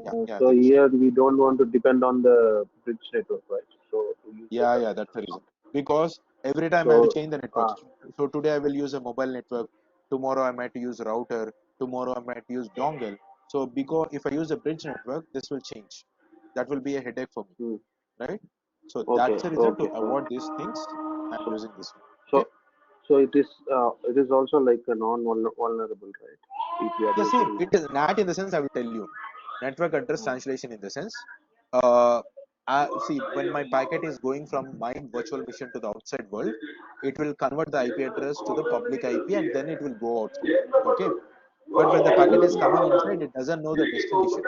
S1: Yeah,
S2: So
S1: Dinesh.
S2: here we don't want to depend on the bridge network, right? So to use the
S1: Yeah, that's the reason. Because every time I will
S2: so
S1: change the
S2: uh,
S1: networks. So today I will use a mobile network. Tomorrow I might use router. Tomorrow I might use dongle. So because if I use a bridge network, this will change. That will be a headache for me,
S2: hmm,
S1: right? So
S2: okay,
S1: that's the reason, to
S2: okay.
S1: avoid these things, I'm
S2: So
S1: using this one.
S2: so
S1: Okay.
S2: so it is also like a non-vulnerable, right? If you are
S1: Yeah, same.
S2: using
S1: It is NAT in the sense, I will tell you. Network address translation in the sense. Uh, See, when my packet is going from my virtual machine to the outside world, it will convert the IP address to the public IP and then it will go outside. Okay. But when the packet is coming inside, it doesn't know the destination.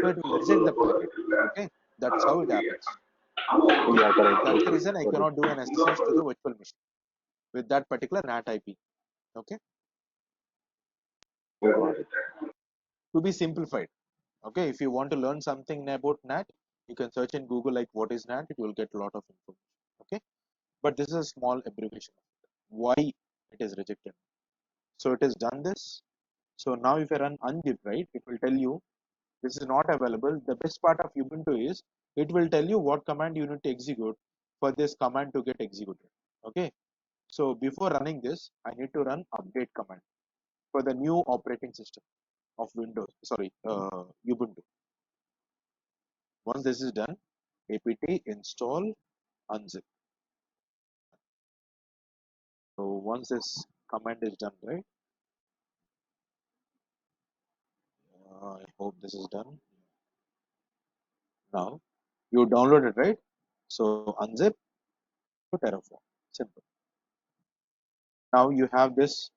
S1: So it will reject the packet. Okay. That's how it happens. Okay.
S2: yeah, correct.
S1: That's the
S2: Okay,
S1: reason I
S2: got it.
S1: cannot do an SSH to the virtual machine with that particular NAT IP. Okay.
S2: Got it.
S1: To be simplified. Okay, if you want to learn something about NAT, you can search in Google like what is NAT, you will get a lot of information. Okay, but this is a small abbreviation. Why? It is rejected. So it is done this. So now if I run unzip, right, it will tell you this is not available. The best part of Ubuntu is it will tell you what command you need to execute for this command to get executed. Okay. So before running this, I need to run update command for the new operating system of Windows, sorry, Ubuntu. Once this is done, apt install unzip. So once this command is done, right, I hope this is done. Now you download it, right? So unzip to Terraform, simple. Now you have this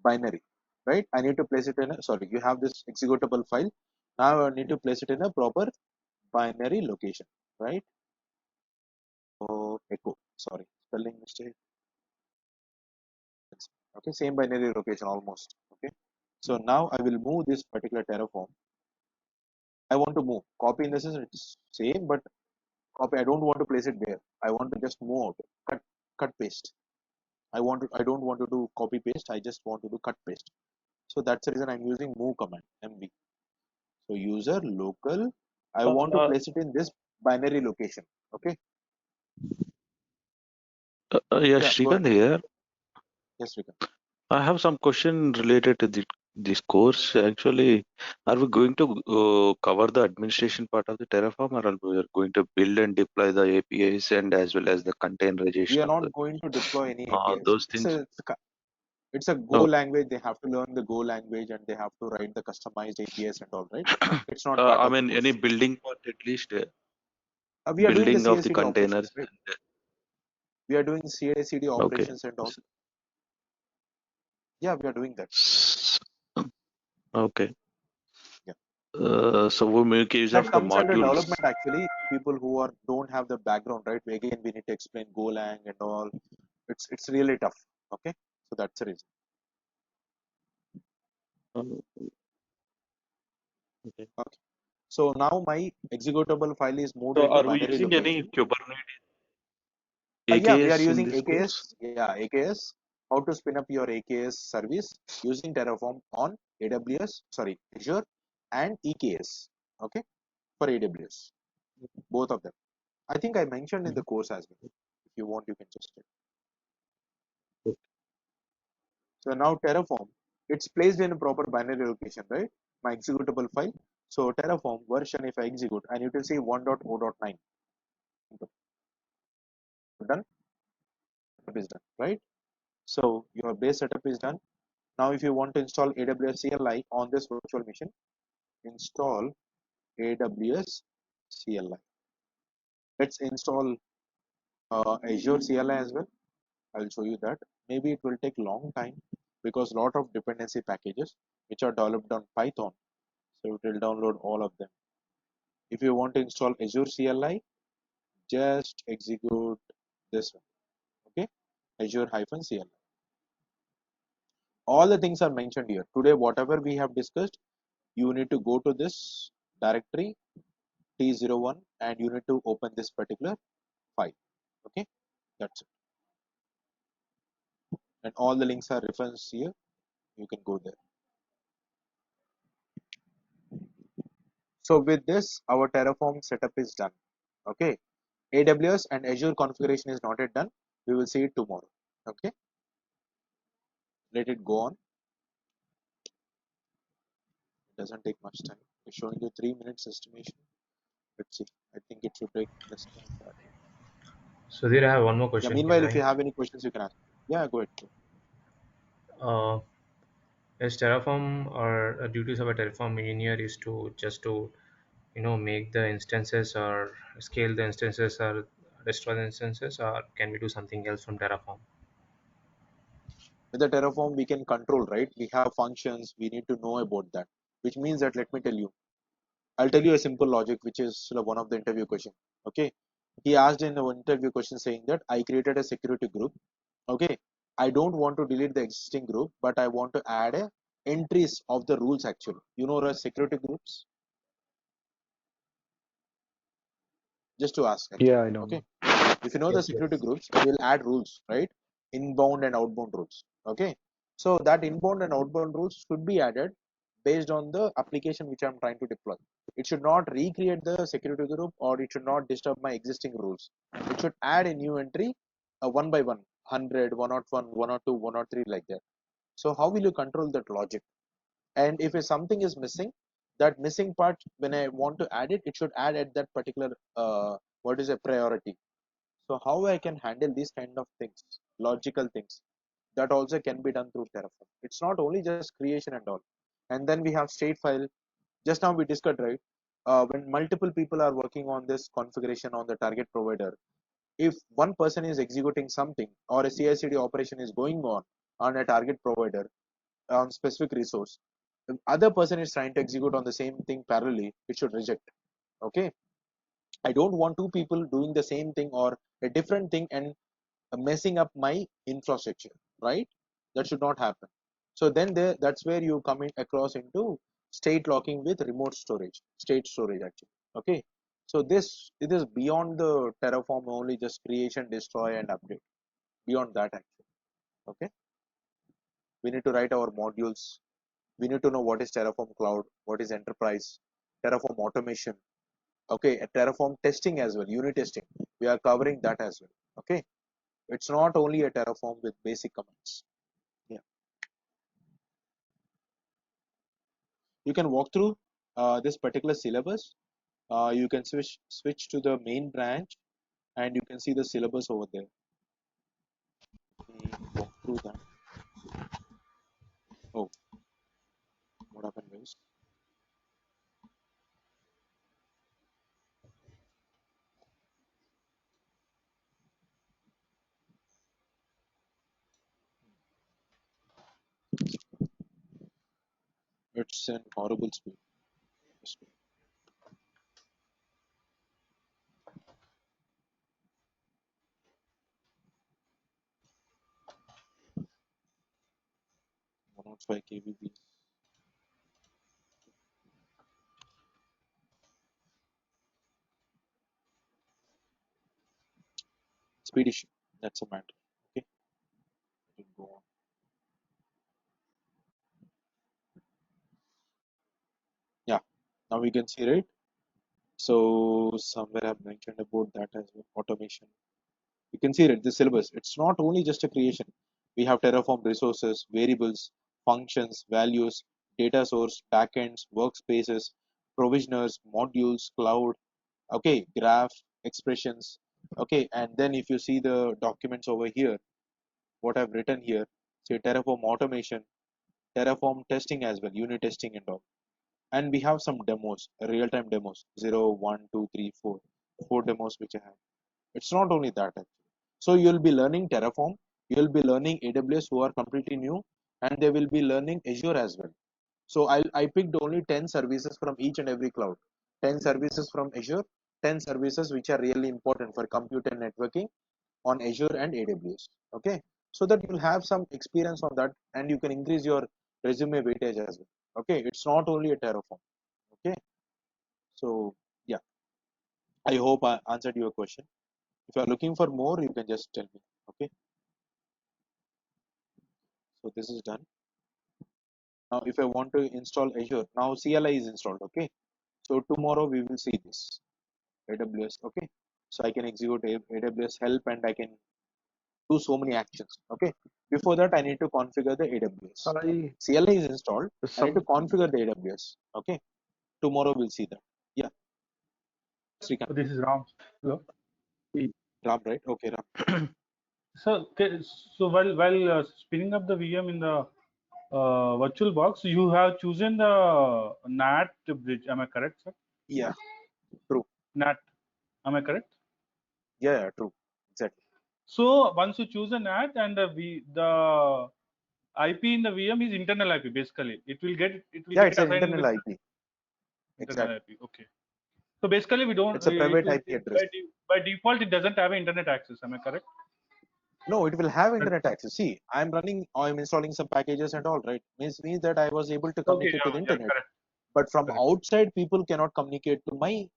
S1: binary, right? I need to place it in a, sorry, you have this executable file. Now I need to place it in a proper binary location, right? So echo, sorry, spelling mistake. Okay, same binary location almost. Okay, so now I will move this particular Terraform. I want to move. Copy in the sense it's same, but copy. I don't want to place it there. I want to just move out. Cut, paste. I don't want to do copy paste. I just want to do cut paste. So that's the reason I'm using move command, MV. So user local. I want to
S2: Uh,
S1: place it in this binary location. Okay.
S5: Yeah,
S1: Yeah. Go ahead.
S5: Srikanth here.
S1: Yes, we can.
S5: I have some question related to this course. Actually, are we going to cover the administration part of the Terraform, or are we going to build and deploy the APIs and as well as the
S1: We
S5: containerization
S1: are
S5: of
S1: not going to deploy any APIs.
S5: those things?
S1: It's a Go
S5: Oh,
S1: language. They have to learn the Go language and they have to write the customized APIs and all, right? It's not part
S5: I
S1: of the
S5: mean, any
S1: course.
S5: building part at least,
S1: We are doing the
S5: building of the
S1: CI/CD
S5: containers.
S1: operations, right? We are doing CI/CD
S5: Okay.
S1: operations and all. Yeah, we are doing that.
S5: S- Okay.
S1: Yeah,
S5: So we make use
S1: that
S5: of the
S1: comes under
S5: modules.
S1: development actually. People who are don't have the background, right? Again, we need to explain Golang and all. It's really tough. Okay, so that's the reason.
S5: Uh, Okay.
S1: Okay, so now my executable file is moved
S5: So
S1: into
S5: are we
S1: binary
S5: using any
S1: location.
S5: Kubernetes
S1: Yeah, we are
S5: AKS in
S1: using
S5: this course?
S1: AKS. Yeah, AKS. How to spin up your AKS service using Terraform on AWS, sorry, Azure and EKS. Okay, for AWS, both of them. I think I mentioned in the course as well. If you want, you can just check. So now Terraform, it's placed in a proper binary location, right? My executable file. So Terraform version, if I execute, I need to say 1.0.9. Done. Setup is done, right? So your base setup is done. Now, if you want to install AWS CLI on this virtual machine, install AWS CLI. Let's install Azure CLI as well. I'll show you that. Maybe it will take long time because lot of dependency packages which are developed on Python. So it will download all of them. If you want to install Azure CLI, just execute this one. Okay, Azure-CLI. All the things are mentioned here. Today, whatever we have discussed, you need to go to this directory T01 and you need to open this particular file. Okay, that's it. And all the links are referenced here. You can go there. So with this, our Terraform setup is done. Okay, AWS and Azure configuration is not yet done. We will see it tomorrow. Okay, let it go on. It doesn't take much time. It's showing you 3 minutes estimation. Let's see. I think it should take less than that.
S3: Sudhir, I have one more
S1: Yeah.
S3: question. Can
S1: Meanwhile, if
S3: I?
S1: you have any questions, you can ask. Yeah, go ahead.
S3: Uh, is Terraform or duties of a Terraform engineer is to just to make the instances or scale the instances or destroy the instances, or can we do something else from Terraform?
S1: With the Terraform, we can control, right? We have functions. We need to know about that. Which means that let me tell you. I'll tell you a simple logic, which is one of the interview question. Okay. He asked in the interview question saying that I created a security group. Okay. I don't want to delete the existing group, but I want to add a entries of the rules actually. You know the security groups? Just to ask
S2: Yeah,
S1: actually.
S2: I know.
S1: Okay. If you know the
S3: Yes,
S1: security
S3: yes.
S1: groups, we'll add rules, right? Inbound and outbound rules. Okay, so that inbound and outbound rules should be added based on the application which I'm trying to deploy. It should not recreate the security group, or it should not disturb my existing rules. It should add a new entry one by one, 100, 101, 102, 103, like that. So how will you control that logic? And if something is missing, that missing part, when I want to add it, it should add at that particular what is a priority. So how I can handle these kind of things, logical things, that also can be done through Terraform. It's not only just creation and all. And then we have state file. Just now we discussed, right? When multiple people are working on this configuration on the target provider, if one person is executing something, or a CI/CD operation is going on a target provider on specific resource, the other person is trying to execute on the same thing parallelly, it should reject. Okay, I don't want two people doing the same thing or a different thing and messing up my infrastructure, right? That should not happen. So then that's where you come in across into state locking with remote storage, state storage actually. Okay, so this, it is beyond the Terraform only just creation, destroy, and update. Beyond that actually. Okay, we need to write our modules. We need to know what is Terraform Cloud, what is enterprise, Terraform automation. Okay, Terraform testing as well, unit testing. We are covering that as well. Okay, it's not only a Terraform with basic commands. Yeah, you can walk through this particular syllabus. You can switch to the main branch, and you can see the syllabus over there. Let me walk through that. Oh, what happened guys? It's an horrible speed. One not 5 kbps. Speed issue, that's a matter. Okay, we can go on. Yeah, now we can see, right? So somewhere I've mentioned about that as well, automation. You can see it, the syllabus. It's not only just a creation. We have Terraform resources, variables, functions, values, data source, backends, workspaces, provisioners, modules, cloud, okay, graph, expressions. Okay, and then if you see the documents over here, what I've written here, say Terraform automation, Terraform testing as well, unit testing and all. And we have some demos, real-time demos, 0, 1, 2, 3, 4, 4 demos which I have. It's not only that actually. So you'll be learning Terraform, you'll be learning AWS who are completely new, and they will be learning Azure as well. So I picked only 10 services from each and every cloud, 10 services from Azure, 10 services which are really important for compute and networking on Azure and AWS. Okay, so that you'll have some experience on that, and you can increase your resume weightage as well. Okay, it's not only a Terraform. Okay, so yeah, I hope I answered your question. If you are looking for more, you can just tell me. Okay, so this is done. Now if I want to install Azure, now CLI is installed. Okay, so tomorrow we will see this AWS. Okay, so I can execute AWS help, and I can do so many actions. Okay, before that I need to configure the AWS.
S5: I
S1: CLI is installed, I need to
S5: some
S1: configure the AWS. Okay, tomorrow we'll see that. Yeah, Srikanth.
S4: So this is Ram. Hello.
S1: Ram, right? Okay, Ram.
S4: So, so while spinning up the VM in the virtual box, you have chosen the NAT bridge. Am I correct, sir?
S1: Yeah, true.
S4: NAT. Am I correct?
S1: Yeah, true. Exactly.
S4: So once you choose a NAT and the IP in the VM is internal IP basically. It will
S1: Yeah,
S4: get
S1: it's an
S4: assigned
S1: internal
S4: with
S1: IP.
S4: internal
S1: Exactly.
S4: IP. Okay. So basically we don't.
S1: It's a private IP address.
S4: By default it doesn't have internet access. Am I correct?
S1: No, it will have
S4: But-
S1: internet access. See, I'm installing some packages and all, right? Means that I was able to
S4: Okay.
S1: communicate to the
S4: Yeah.
S1: internet.
S4: Correct.
S1: But from
S4: Correct.
S1: outside, people cannot communicate to my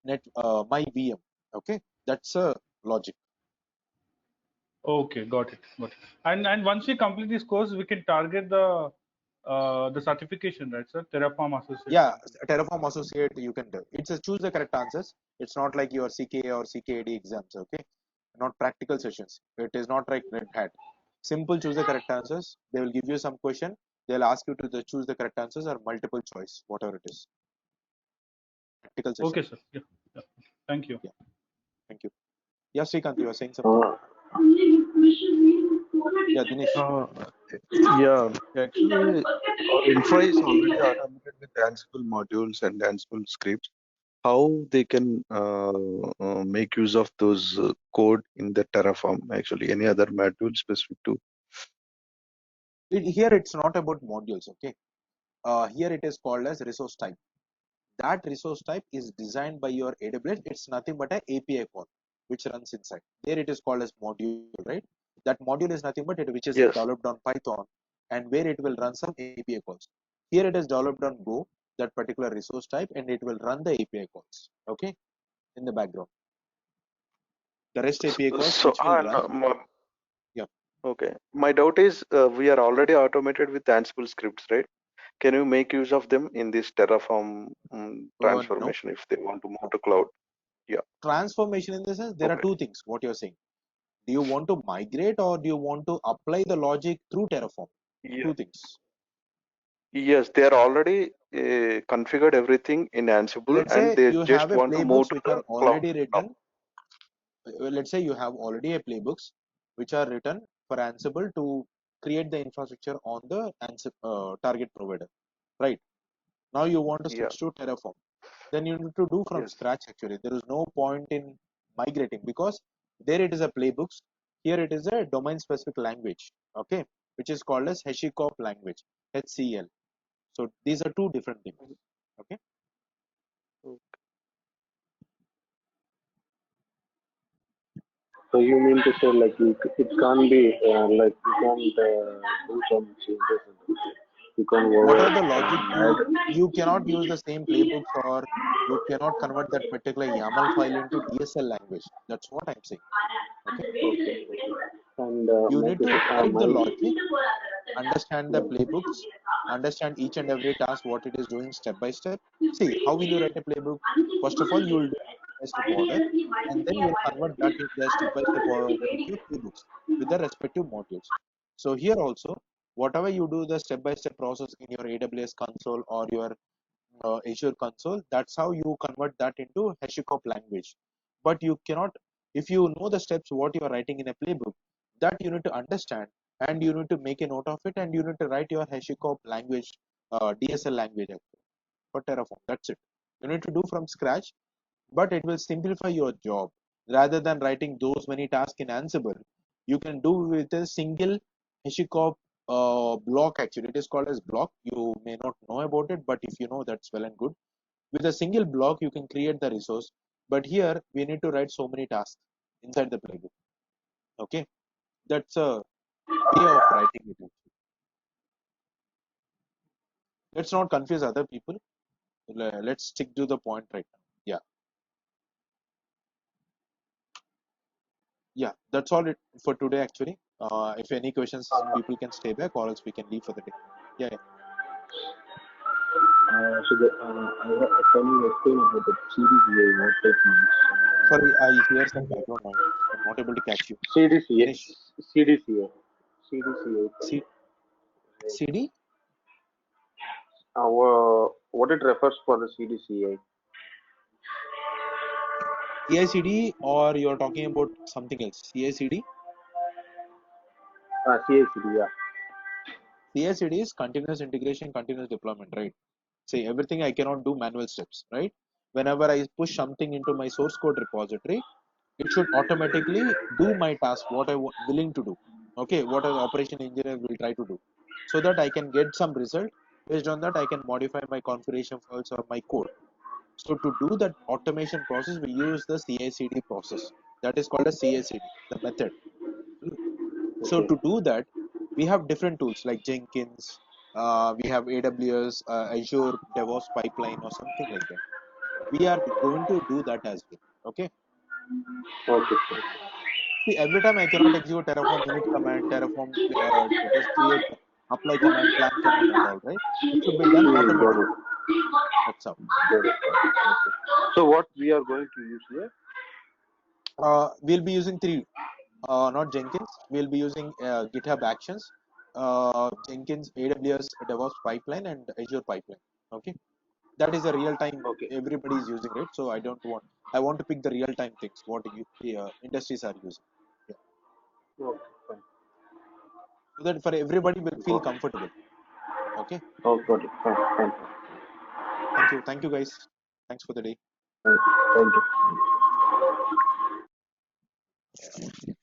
S1: my VM. Okay, that's a logic.
S4: Okay, got it. Got it. And once we complete this course, we can target the certification, right, sir? Terraform Associate.
S1: Yeah, Terraform Associate you can do. It's a choose the correct answers. It's not like your CKA or CKAD exams, okay? Not practical sessions. It is not like Red Hat. Simple choose the correct answers. They will give you some question. They'll ask you to choose the correct answers or multiple choice, whatever it is. Practical session.
S4: Okay, sir. Yeah. Yeah. Thank you.
S1: Yeah. Thank you. Yeah, Srikanth, you are saying something?
S2: Uh,
S1: Yeah, Dinesh.
S5: Yeah, actually, infra is already automated with Ansible modules and Ansible scripts. How they can make use of those code in the Terraform? Actually, any other module specific to?
S1: Here it's not about modules, okay? Here it is called as resource type. That resource type is designed by your AWS. It's nothing but a API call which runs inside. There it is called as module, right? That module is nothing but it which is
S5: Yes.
S1: developed on Python and where it will run some API calls. Here it is developed on Go, that particular resource type, and it will run the API calls, okay, in the background. The REST API calls
S5: So,
S1: which will run. Yeah.
S5: okay. My doubt is we are already automated with Ansible scripts, right? Can you make use of them in this Terraform
S1: No.
S5: transformation if they want to move to cloud? Yeah.
S1: Transformation in the sense there are
S5: Okay.
S1: two things. What you're saying. Do you want to migrate or do you want to apply the logic through Terraform?
S5: Yeah.
S1: Two things.
S5: Yes, they are already configured everything in Ansible,
S1: Let's
S5: and
S1: say
S5: they
S1: you have
S5: just
S1: a
S5: want to move
S1: playbooks
S5: to
S1: which are
S5: the cloud
S1: already
S5: now.
S1: written. Let's say you have already a playbooks which are written for Ansible to create the infrastructure on the target provider, right? Now you want to
S5: Yeah.
S1: switch to Terraform. Then you need to do from
S5: Yes.
S1: scratch actually. There is no point in migrating because there it is a playbooks. Here it is a domain specific language, okay, which is called as HashiCorp language, HCL. So these are two different things, okay.
S2: so you mean to say like it can't be like you can't do some changes. You can
S1: What
S2: over
S1: are the logic
S2: add.
S1: you cannot use the same playbooks or you cannot convert that particular YAML file into DSL language. That's what I'm saying, okay.
S2: Okay. And
S1: You need to write the
S2: my
S1: logic, understand the
S2: yeah.
S1: playbooks, understand each and every task what it is doing step by step. See, how will you write a playbook? First of all, you will do step by step order, and then you will convert that in the step by step order into your playbooks with the respective modules. So here also, whatever you do the step by step process in your AWS console or your Azure console, that's how you convert that into HashiCorp language. But you cannot, if you know the steps what you are writing in a playbook, that you need to understand and you need to make a note of it and you need to write your HashiCorp language, DSL language actually, for Terraform. That's it. You need to do from scratch, but it will simplify your job. Rather than writing those many tasks in Ansible, you can do with a single HashiCorp block actually. It is called as block. You may not know about it, but if you know, that's well and good. With a single block, you can create the resource. But here, we need to write so many tasks inside the playbook. Okay, that's a way of writing it. Let's not confuse other people. Let's stick to the point right now. Yeah, yeah, that's all it for today actually. If any questions, people can stay back, or else we can leave for the day. Yeah, yeah.
S2: Can you explain about the CDCA, what that means?
S1: Sorry, I hear some background noise. I'm not able to catch you.
S2: CDCA,
S1: Dinesh,
S2: CDCA, CDCA.
S1: C CD,
S2: What it refers for the CDCA?
S1: CICD, or you're talking about something else? CICD.
S2: CACD, yeah.
S1: CICD is continuous integration, continuous deployment, right? Say everything I cannot do manual steps, right? Whenever I push something into my source code repository, it should automatically do my task, what I willing to do. Okay, what an operation engineer will try to do, so that I can get some result. Based on that, I can modify my configuration files or my code. So to do that automation process, we use the CI/CD process. That is called a CI/CD, the method. So
S2: Okay.
S1: to do that, we have different tools like Jenkins. We have AWS, Azure DevOps pipeline, or something like that. We are going to do that as well. Okay.
S2: Okay.
S1: See, every time I cannot execute Terraform init command, Terraform this create apply command, plan command, and all, right? It should be done
S2: Got
S1: automatically.
S2: it.
S1: That's how.
S2: Got it. Okay. So what we are going to use here?
S1: We'll be using three, not Jenkins. We'll be using GitHub Actions, Jenkins, AWS DevOps pipeline, and Azure pipeline. Okay, that is a real time.
S2: Okay.
S1: Everybody is using it, so I don't want. I want to pick the real time things what industries are using. Yeah,
S2: Okay. Fine.
S1: so that for everybody will feel
S2: Got it.
S1: comfortable. Okay,
S2: Oh, got it. Fine. Fine.
S1: thank you guys. Thanks for the day.
S2: Thank you.